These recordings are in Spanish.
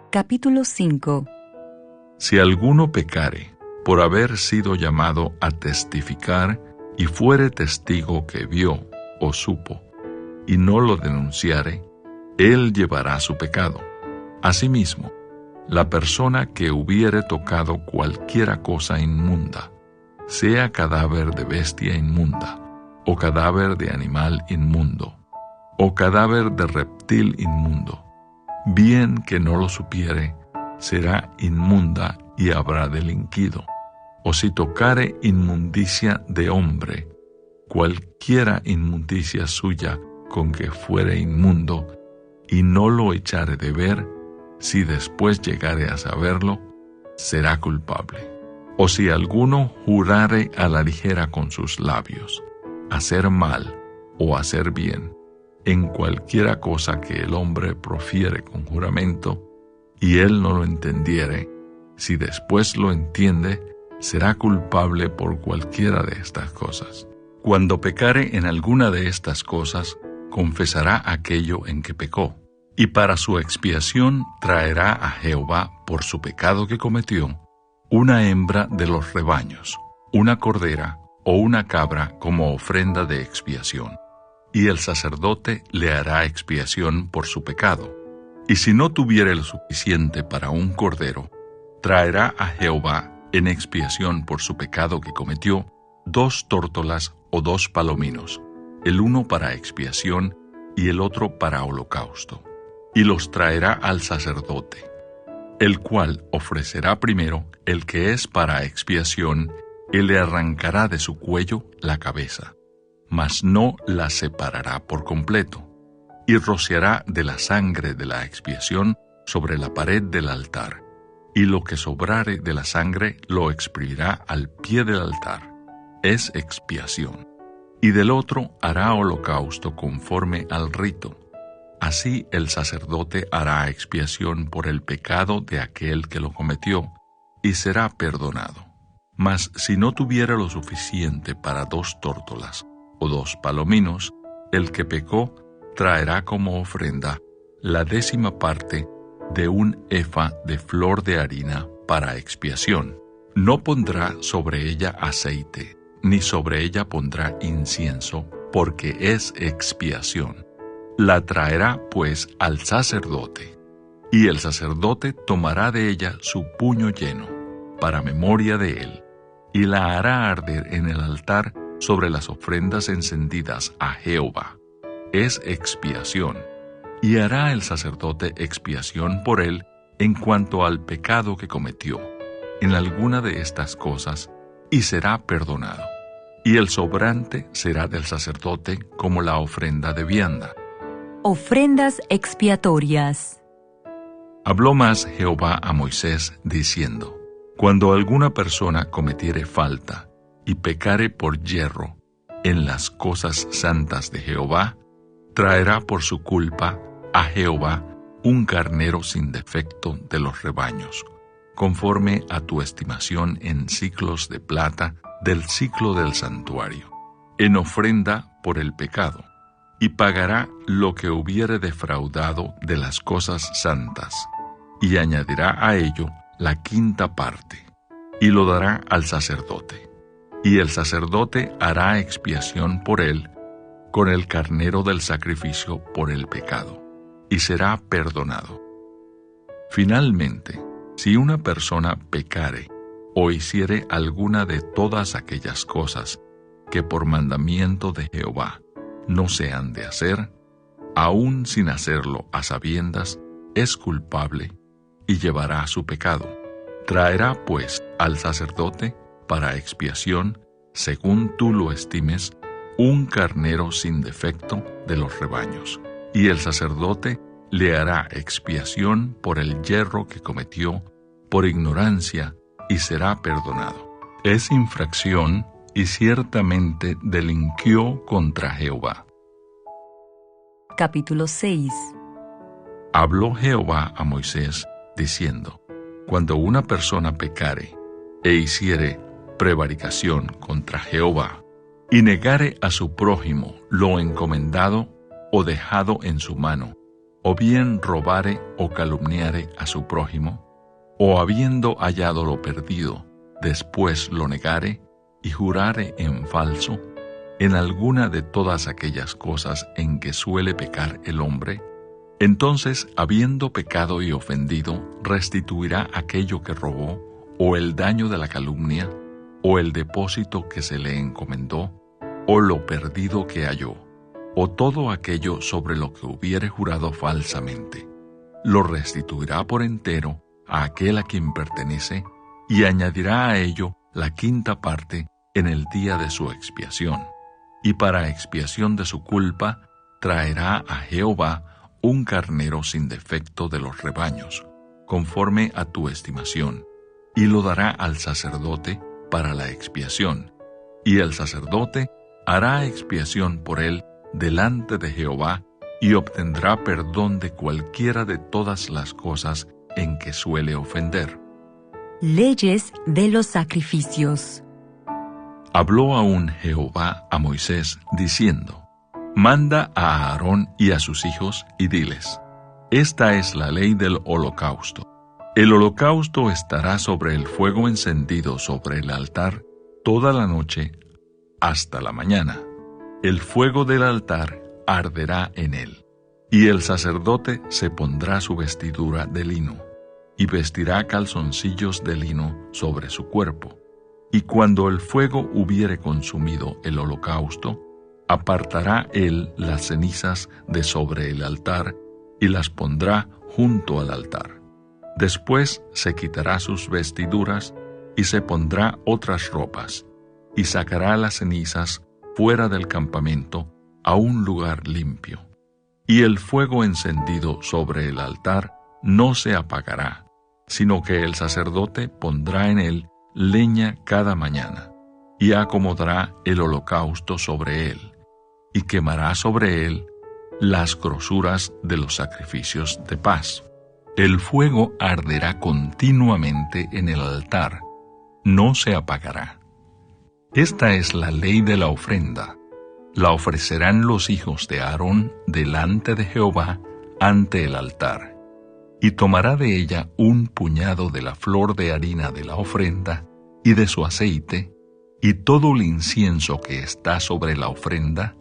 Capítulo 5. Si alguno pecare por haber sido llamado a testificar y fuere testigo que vio o supo, y no lo denunciare, él llevará su pecado. Asimismo, la persona que hubiere tocado cualquiera cosa inmunda, sea cadáver de bestia inmunda, o cadáver de animal inmundo, o cadáver de reptil inmundo, bien que no lo supiere, será inmunda y habrá delinquido. O si tocare inmundicia de hombre, cualquiera inmundicia suya con que fuere inmundo, y no lo echare de ver, si después llegare a saberlo, será culpable. O si alguno jurare a la ligera con sus labios, hacer mal o hacer bien, en cualquiera cosa que el hombre profiere con juramento, y él no lo entendiere, si después lo entiende, será culpable por cualquiera de estas cosas. Cuando pecare en alguna de estas cosas, confesará aquello en que pecó, y para su expiación traerá a Jehová por su pecado que cometió una hembra de los rebaños, una cordera o una cabra como ofrenda de expiación, y el sacerdote le hará expiación por su pecado. Y si no tuviere lo suficiente para un cordero, traerá a Jehová en expiación por su pecado que cometió 2 tórtolas o 2 palominos, el uno para expiación y el otro para holocausto, y los traerá al sacerdote, el cual ofrecerá primero el que es para expiación, y le arrancará de su cuello la cabeza, mas no la separará por completo, y rociará de la sangre de la expiación sobre la pared del altar, y lo que sobrare de la sangre lo exprimirá al pie del altar, es expiación. Y del otro hará holocausto conforme al rito. Así el sacerdote hará expiación por el pecado de aquel que lo cometió, y será perdonado. Mas si no tuviera lo suficiente para 2 tórtolas o 2 palominos, el que pecó traerá como ofrenda la 10ª parte de un efa de flor de harina para expiación. No pondrá sobre ella aceite, ni sobre ella pondrá incienso, porque es expiación. La traerá pues al sacerdote, y el sacerdote tomará de ella su puño lleno, para memoria de él, y la hará arder en el altar sobre las ofrendas encendidas a Jehová. Es expiación. Y hará el sacerdote expiación por él en cuanto al pecado que cometió, en alguna de estas cosas, y será perdonado. Y el sobrante será del sacerdote como la ofrenda de vianda. Ofrendas expiatorias. Habló más Jehová a Moisés, diciendo: Cuando alguna persona cometiere falta y pecare por yerro en las cosas santas de Jehová, traerá por su culpa a Jehová un carnero sin defecto de los rebaños, conforme a tu estimación en siclos de plata del siclo del santuario, en ofrenda por el pecado, y pagará lo que hubiere defraudado de las cosas santas, y añadirá a ello la 5ª parte, y lo dará al sacerdote. Y el sacerdote hará expiación por él con el carnero del sacrificio por el pecado, y será perdonado. Finalmente, si una persona pecare o hiciere alguna de todas aquellas cosas que por mandamiento de Jehová no se han de hacer, aun sin hacerlo a sabiendas, es culpable y llevará su pecado. Traerá pues al sacerdote para expiación, según tú lo estimes, un carnero sin defecto de los rebaños, y el sacerdote le hará expiación por el yerro que cometió por ignorancia, y será perdonado. Es infracción y ciertamente delinquió contra Jehová. Capítulo 6. Habló Jehová a Moisés, diciendo: Cuando una persona pecare e hiciere prevaricación contra Jehová, y negare a su prójimo lo encomendado o dejado en su mano, o bien robare o calumniare a su prójimo, o habiendo hallado lo perdido, después lo negare y jurare en falso, en alguna de todas aquellas cosas en que suele pecar el hombre, entonces, habiendo pecado y ofendido, restituirá aquello que robó, o el daño de la calumnia, o el depósito que se le encomendó, o lo perdido que halló, o todo aquello sobre lo que hubiere jurado falsamente. Lo restituirá por entero a aquel a quien pertenece, y añadirá a ello la quinta parte en el día de su expiación. Y para expiación de su culpa, traerá a Jehová un carnero sin defecto de los rebaños, conforme a tu estimación, y lo dará al sacerdote para la expiación, y el sacerdote hará expiación por él delante de Jehová, y obtendrá perdón de cualquiera de todas las cosas en que suele ofender. Leyes de los sacrificios. Habló aún Jehová a Moisés, diciendo: Manda a Aarón y a sus hijos, y diles: Esta es la ley del holocausto. El holocausto estará sobre el fuego encendido sobre el altar toda la noche hasta la mañana. El fuego del altar arderá en él, y el sacerdote se pondrá su vestidura de lino, y vestirá calzoncillos de lino sobre su cuerpo. Y cuando el fuego hubiere consumido el holocausto, apartará él las cenizas de sobre el altar, y las pondrá junto al altar. Después se quitará sus vestiduras, y se pondrá otras ropas, y sacará las cenizas fuera del campamento a un lugar limpio. Y el fuego encendido sobre el altar no se apagará, sino que el sacerdote pondrá en él leña cada mañana, y acomodará el holocausto sobre él, y quemará sobre él las grosuras de los sacrificios de paz. El fuego arderá continuamente en el altar, no se apagará. Esta es la ley de la ofrenda. La ofrecerán los hijos de Aarón delante de Jehová ante el altar, y tomará de ella un puñado de la flor de harina de la ofrenda y de su aceite, y todo el incienso que está sobre la ofrenda,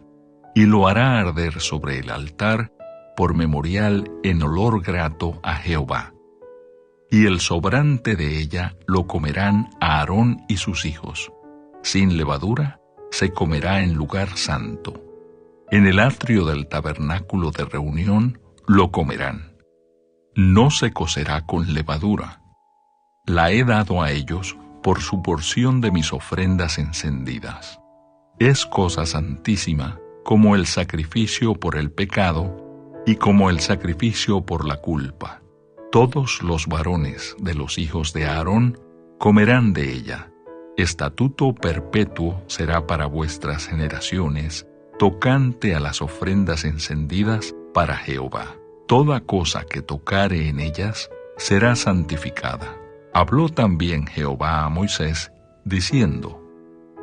y lo hará arder sobre el altar por memorial en olor grato a Jehová. Y el sobrante de ella lo comerán Aarón y sus hijos. Sin levadura se comerá en lugar santo. En el atrio del tabernáculo de reunión lo comerán. No se cocerá con levadura. La he dado a ellos por su porción de mis ofrendas encendidas. Es cosa santísima como el sacrificio por el pecado y como el sacrificio por la culpa. Todos los varones de los hijos de Aarón comerán de ella. Estatuto perpetuo será para vuestras generaciones, tocante a las ofrendas encendidas para Jehová. Toda cosa que tocare en ellas será santificada. Habló también Jehová a Moisés, diciendo: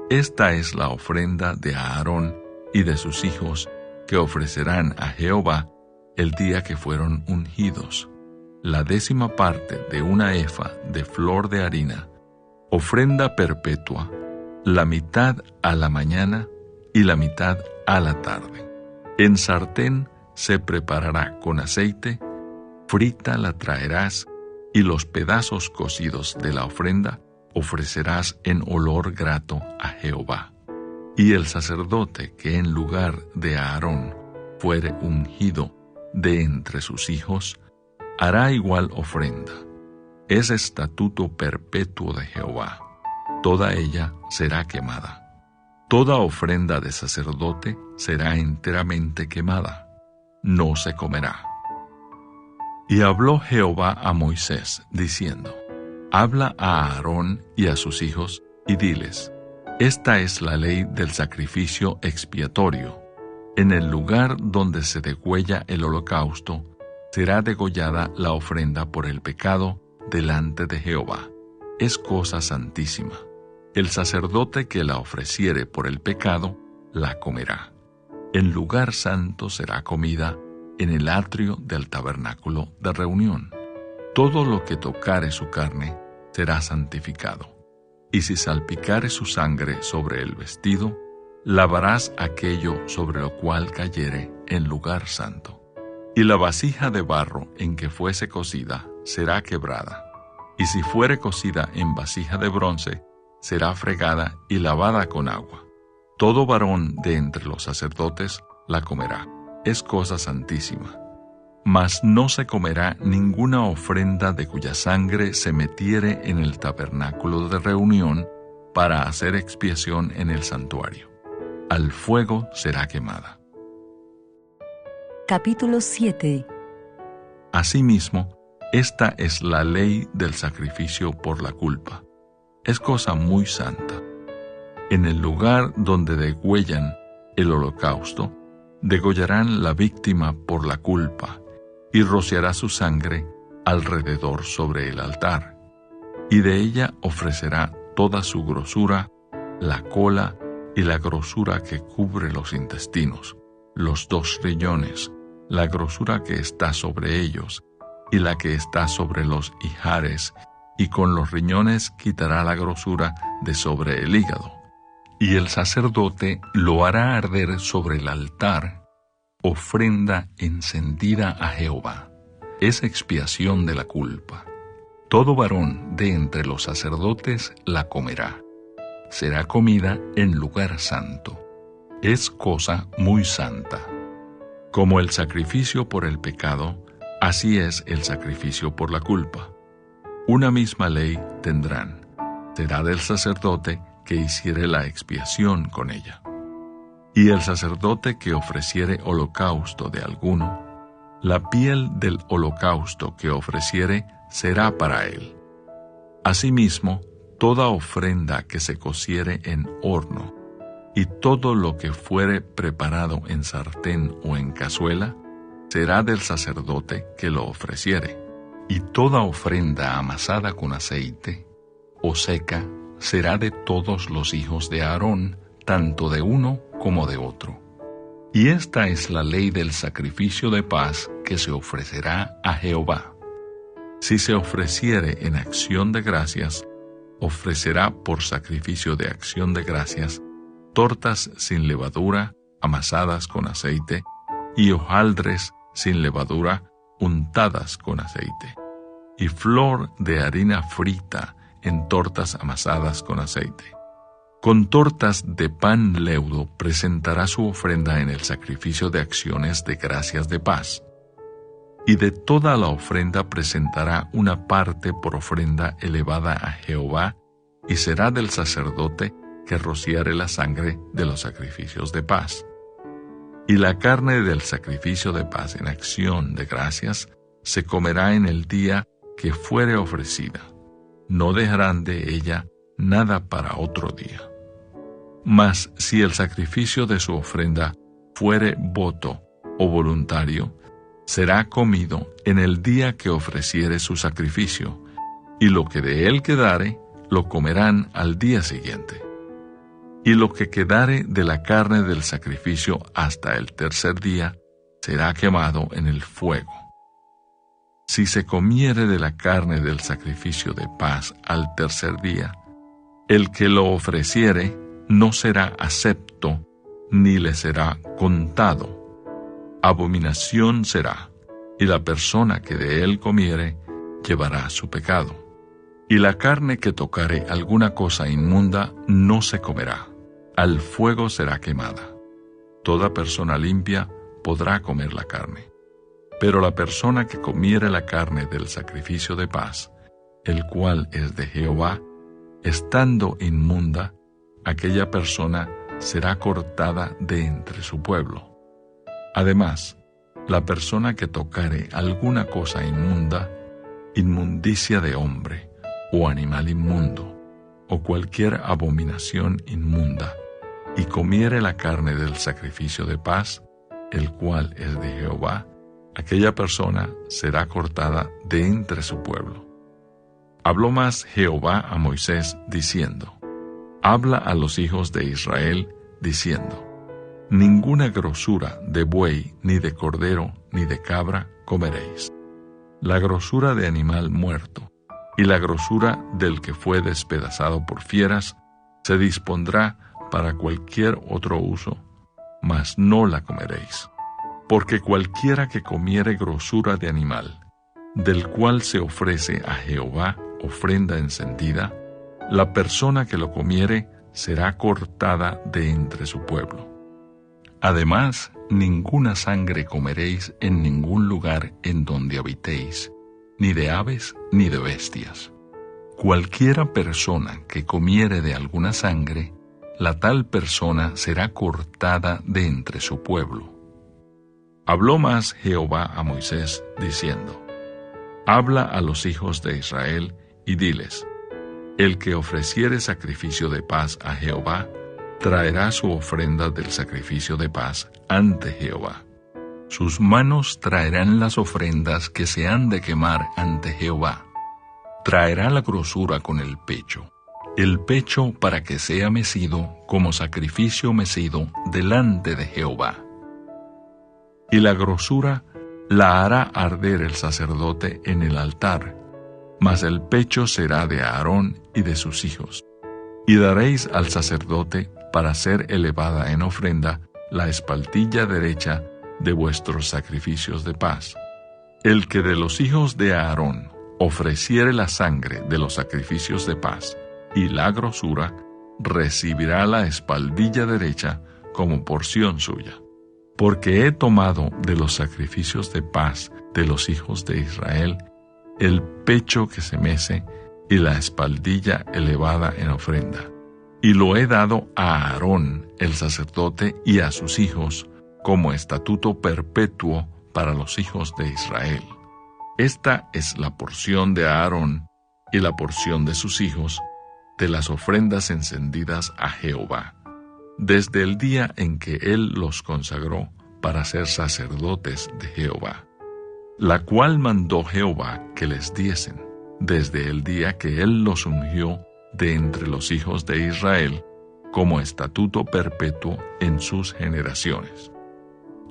Esta es la ofrenda de Aarón y de sus hijos que ofrecerán a Jehová el día que fueron ungidos. La 10ª parte de una efa de flor de harina, ofrenda perpetua, la mitad a la mañana y la mitad a la tarde. En sartén se preparará con aceite, frita la traerás, y los pedazos cocidos de la ofrenda ofrecerás en olor grato a Jehová. Y el sacerdote que en lugar de Aarón fuere ungido de entre sus hijos, hará igual ofrenda. Es estatuto perpetuo de Jehová. Toda ella será quemada. Toda ofrenda de sacerdote será enteramente quemada. No se comerá. Y habló Jehová a Moisés, diciendo: Habla a Aarón y a sus hijos, y diles: Esta es la ley del sacrificio expiatorio. En el lugar donde se degüella el holocausto, será degollada la ofrenda por el pecado delante de Jehová. Es cosa santísima. El sacerdote que la ofreciere por el pecado, la comerá. En lugar santo será comida en el atrio del tabernáculo de reunión. Todo lo que tocare su carne será santificado. Y si salpicare su sangre sobre el vestido, lavarás aquello sobre lo cual cayere en lugar santo. Y la vasija de barro en que fuese cocida será quebrada. Y si fuere cocida en vasija de bronce, será fregada y lavada con agua. Todo varón de entre los sacerdotes la comerá. Es cosa santísima. Mas no se comerá ninguna ofrenda de cuya sangre se metiere en el tabernáculo de reunión para hacer expiación en el santuario. Al fuego será quemada. Capítulo 7. Asimismo, esta es la ley del sacrificio por la culpa. Es cosa muy santa. En el lugar donde degüellan el holocausto, degollarán la víctima por la culpa, y rociará su sangre alrededor sobre el altar, y de ella ofrecerá toda su grosura, la cola y la grosura que cubre los intestinos, los 2 riñones, la grosura que está sobre ellos, y la que está sobre los ijares, y con los riñones quitará la grosura de sobre el hígado. Y el sacerdote lo hará arder sobre el altar, ofrenda encendida a Jehová. Es expiación de la culpa. Todo varón de entre los sacerdotes la comerá. Será comida en lugar santo. Es cosa muy santa. Como el sacrificio por el pecado, así es el sacrificio por la culpa. Una misma ley tendrán. Será del sacerdote que hiciere la expiación con ella. Y el sacerdote que ofreciere holocausto de alguno, la piel del holocausto que ofreciere será para él. Asimismo, toda ofrenda que se cociere en horno, y todo lo que fuere preparado en sartén o en cazuela, será del sacerdote que lo ofreciere. Y toda ofrenda amasada con aceite o seca será de todos los hijos de Aarón, tanto de uno como de otro. Y esta es la ley del sacrificio de paz que se ofrecerá a Jehová. Si se ofreciere en acción de gracias, ofrecerá por sacrificio de acción de gracias tortas sin levadura amasadas con aceite y hojaldres sin levadura untadas con aceite, y flor de harina frita en tortas amasadas con aceite. Con tortas de pan leudo presentará su ofrenda en el sacrificio de acciones de gracias de paz. Y de toda la ofrenda presentará una parte por ofrenda elevada a Jehová, y será del sacerdote que rociare la sangre de los sacrificios de paz. Y la carne del sacrificio de paz en acción de gracias se comerá en el día que fuere ofrecida. No dejarán de ella nada para otro día. Mas si el sacrificio de su ofrenda fuere voto o voluntario, será comido en el día que ofreciere su sacrificio, y lo que de él quedare, lo comerán al día siguiente. Y lo que quedare de la carne del sacrificio hasta el tercer día, será quemado en el fuego. Si se comiere de la carne del sacrificio de paz al tercer día, el que lo ofreciere no será acepto, ni le será contado. Abominación será, y la persona que de él comiere llevará su pecado. Y la carne que tocare alguna cosa inmunda no se comerá, al fuego será quemada. Toda persona limpia podrá comer la carne. Pero la persona que comiere la carne del sacrificio de paz, el cual es de Jehová, estando inmunda, aquella persona será cortada de entre su pueblo. Además, la persona que tocare alguna cosa inmunda, inmundicia de hombre, o animal inmundo, o cualquier abominación inmunda, y comiere la carne del sacrificio de paz, el cual es de Jehová, aquella persona será cortada de entre su pueblo. Habló más Jehová a Moisés, diciendo: Habla a los hijos de Israel, diciendo: Ninguna grosura de buey, ni de cordero, ni de cabra comeréis. La grosura de animal muerto y la grosura del que fue despedazado por fieras se dispondrá para cualquier otro uso, mas no la comeréis. Porque cualquiera que comiere grosura de animal, del cual se ofrece a Jehová ofrenda encendida, la persona que lo comiere será cortada de entre su pueblo. Además, ninguna sangre comeréis en ningún lugar en donde habitéis, ni de aves ni de bestias. Cualquiera persona que comiere de alguna sangre, la tal persona será cortada de entre su pueblo. Habló más Jehová a Moisés, diciendo: Habla a los hijos de Israel y diles: El que ofreciere sacrificio de paz a Jehová, traerá su ofrenda del sacrificio de paz ante Jehová. Sus manos traerán las ofrendas que se han de quemar ante Jehová. Traerá la grosura con el pecho para que sea mecido como sacrificio mecido delante de Jehová. Y la grosura la hará arder el sacerdote en el altar, mas el pecho será de Aarón y de sus hijos. Y daréis al sacerdote para ser elevada en ofrenda la espaldilla derecha de vuestros sacrificios de paz. El que de los hijos de Aarón ofreciere la sangre de los sacrificios de paz y la grosura, recibirá la espaldilla derecha como porción suya. Porque he tomado de los sacrificios de paz de los hijos de Israel el pecho que se mece y la espaldilla elevada en ofrenda, y lo he dado a Aarón el sacerdote y a sus hijos como estatuto perpetuo para los hijos de Israel. Esta es la porción de Aarón y la porción de sus hijos de las ofrendas encendidas a Jehová, desde el día en que él los consagró para ser sacerdotes de Jehová, la cual mandó Jehová que les diesen, desde el día que él los ungió de entre los hijos de Israel, como estatuto perpetuo en sus generaciones.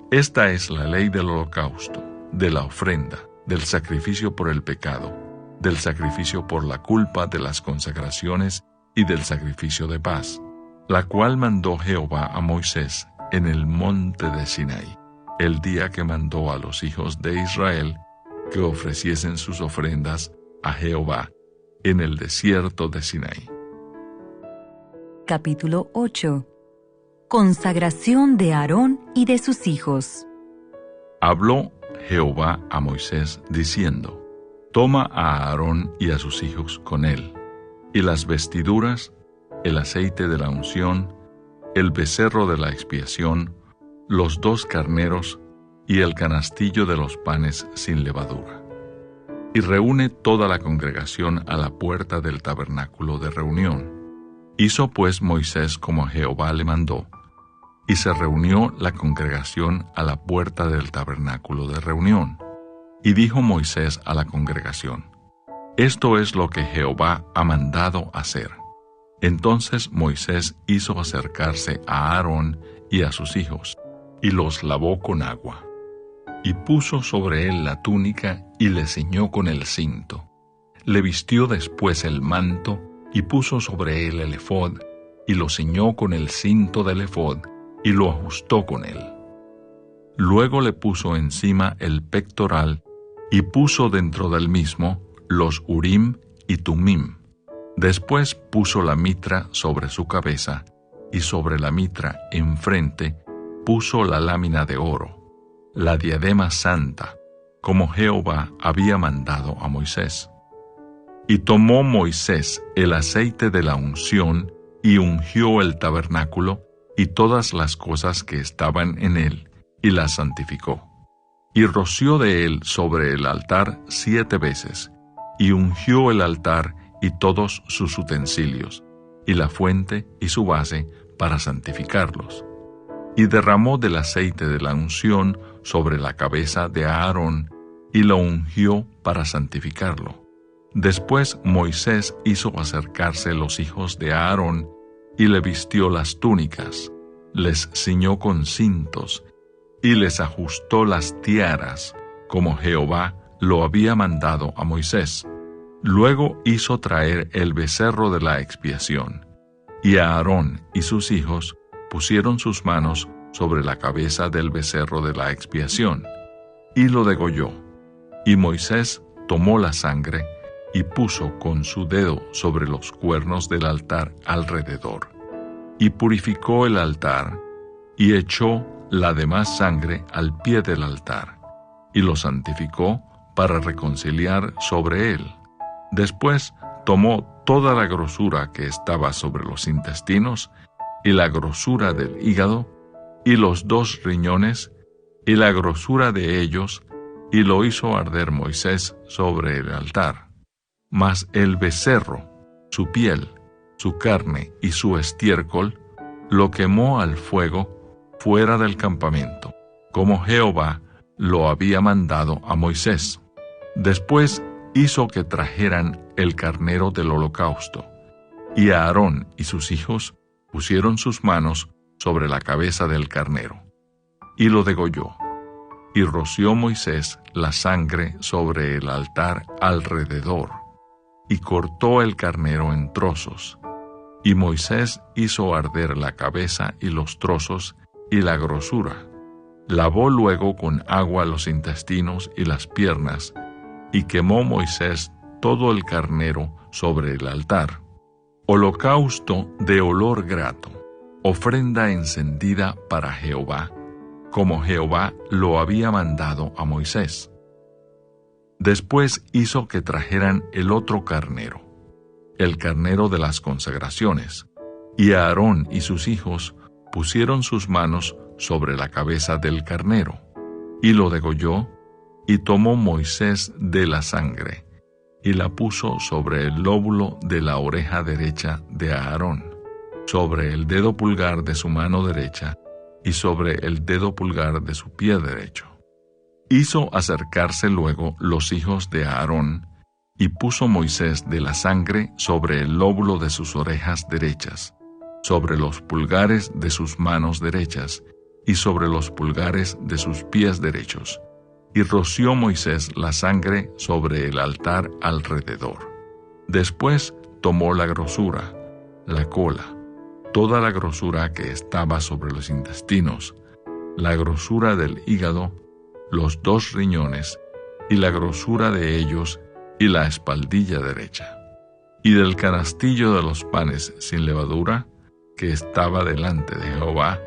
Esta es la ley del holocausto, de la ofrenda, del sacrificio por el pecado, del sacrificio por la culpa, de las consagraciones y del sacrificio de paz, la cual mandó Jehová a Moisés en el monte de Sinaí, el día que mandó a los hijos de Israel que ofreciesen sus ofrendas a Jehová en el desierto de Sinaí. Capítulo 8. Consagración de Aarón y de sus hijos. Habló Jehová a Moisés diciendo: Toma a Aarón y a sus hijos con él, y las vestiduras, el aceite de la unción, el becerro de la expiación, los 2 carneros y el canastillo de los panes sin levadura. Y reúne toda la congregación a la puerta del tabernáculo de reunión. Hizo pues Moisés como Jehová le mandó, y se reunió la congregación a la puerta del tabernáculo de reunión. Y dijo Moisés a la congregación: Esto es lo que Jehová ha mandado hacer. Entonces Moisés hizo acercarse a Aarón y a sus hijos, y los lavó con agua. Y puso sobre él la túnica y le ciñó con el cinto. Le vistió después el manto y puso sobre él el ephod, y lo ciñó con el cinto del ephod y lo ajustó con él. Luego le puso encima el pectoral y puso dentro del mismo los Urim y Tumim. Después puso la mitra sobre su cabeza, y sobre la mitra enfrente puso la lámina de oro, la diadema santa, como Jehová había mandado a Moisés. Y tomó Moisés el aceite de la unción y ungió el tabernáculo y todas las cosas que estaban en él, y las santificó. Y roció de él sobre el altar 7 veces, y ungió el altar y todos sus utensilios, y la fuente y su base para santificarlos. Y derramó del aceite de la unción sobre la cabeza de Aarón, y lo ungió para santificarlo. Después Moisés hizo acercarse los hijos de Aarón, y le vistió las túnicas, les ciñó con cintos, y les ajustó las tiaras, como Jehová lo había mandado a Moisés. Luego hizo traer el becerro de la expiación, y Aarón y sus hijos pusieron sus manos sobre la cabeza del becerro de la expiación, y lo degolló. Y Moisés tomó la sangre y puso con su dedo sobre los cuernos del altar alrededor, y purificó el altar, y echó la demás sangre al pie del altar, y lo santificó para reconciliar sobre él. Después tomó toda la grosura que estaba sobre los intestinos, y la grosura del hígado, y los 2 riñones, y la grosura de ellos, y lo hizo arder Moisés sobre el altar. Mas el becerro, su piel, su carne y su estiércol, lo quemó al fuego fuera del campamento, como Jehová lo había mandado a Moisés. Después hizo que trajeran el carnero del holocausto, y Aarón y sus hijos pusieron sus manos sobre la cabeza del carnero, y lo degolló. Y roció Moisés la sangre sobre el altar alrededor, y cortó el carnero en trozos. Y Moisés hizo arder la cabeza y los trozos y la grosura. Lavó luego con agua los intestinos y las piernas, y quemó Moisés todo el carnero sobre el altar. Holocausto de olor grato, ofrenda encendida para Jehová, como Jehová lo había mandado a Moisés. Después hizo que trajeran el otro carnero, el carnero de las consagraciones, y Aarón y sus hijos pusieron sus manos sobre la cabeza del carnero, y lo degolló, y tomó Moisés de la sangre, y la puso sobre el lóbulo de la oreja derecha de Aarón, sobre el dedo pulgar de su mano derecha, y sobre el dedo pulgar de su pie derecho. Hizo acercarse luego los hijos de Aarón, y puso Moisés de la sangre sobre el lóbulo de sus orejas derechas, sobre los pulgares de sus manos derechas, y sobre los pulgares de sus pies derechos. Y roció Moisés la sangre sobre el altar alrededor. Después tomó la grosura, la cola, toda la grosura que estaba sobre los intestinos, la grosura del hígado, los 2 riñones, y la grosura de ellos, y la espaldilla derecha. Y del canastillo de los panes sin levadura, que estaba delante de Jehová,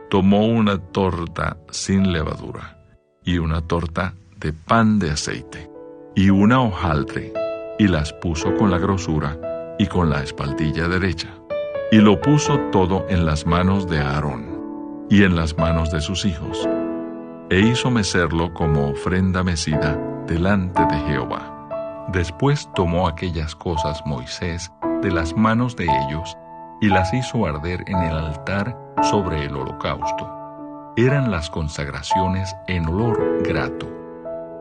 tomó una torta sin levadura, y una torta de pan de aceite, y una hojaldre, y las puso con la grosura y con la espaldilla derecha. Y lo puso todo en las manos de Aarón, y en las manos de sus hijos, e hizo mecerlo como ofrenda mecida delante de Jehová. Después tomó aquellas cosas Moisés de las manos de ellos, y las hizo arder en el altar sobre el holocausto. Eran las consagraciones en olor grato,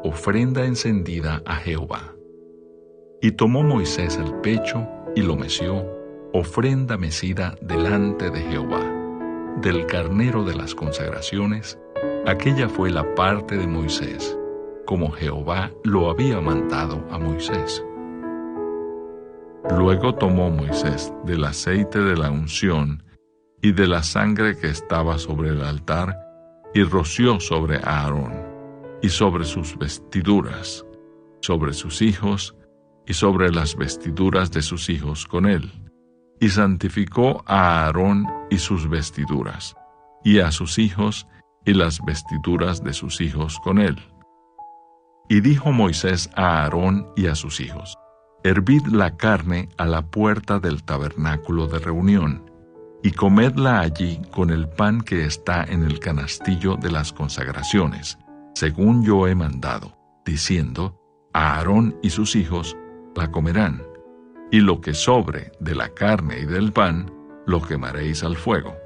ofrenda encendida a Jehová. Y tomó Moisés el pecho y lo meció, ofrenda mecida delante de Jehová. Del carnero de las consagraciones, aquella fue la parte de Moisés, como Jehová lo había mandado a Moisés. Luego tomó Moisés del aceite de la unción y de la sangre que estaba sobre el altar, y roció sobre Aarón, y sobre sus vestiduras, sobre sus hijos, y sobre las vestiduras de sus hijos con él. Y santificó a Aarón y sus vestiduras, y a sus hijos, y las vestiduras de sus hijos con él. Y dijo Moisés a Aarón y a sus hijos: Hervid la carne a la puerta del tabernáculo de reunión, y comedla allí con el pan que está en el canastillo de las consagraciones, según yo he mandado, diciendo: Aarón y sus hijos la comerán, y lo que sobre de la carne y del pan lo quemaréis al fuego.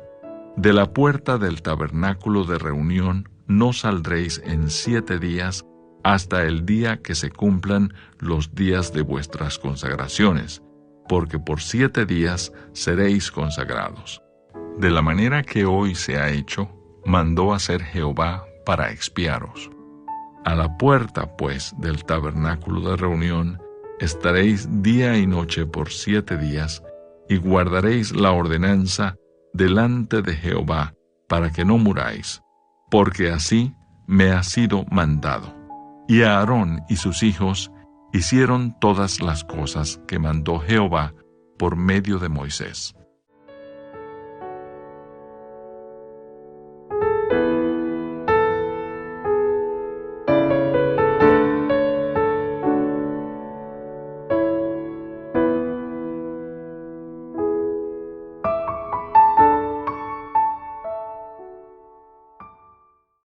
De la puerta del tabernáculo de reunión no saldréis en 7 días, hasta el día que se cumplan los días de vuestras consagraciones, porque por 7 días seréis consagrados. De la manera que hoy se ha hecho, mandó hacer Jehová para expiaros. A la puerta, pues, del tabernáculo de reunión, estaréis día y noche por 7 días, y guardaréis la ordenanza delante de Jehová, para que no muráis, porque así me ha sido mandado. Y Aarón y sus hijos hicieron todas las cosas que mandó Jehová por medio de Moisés.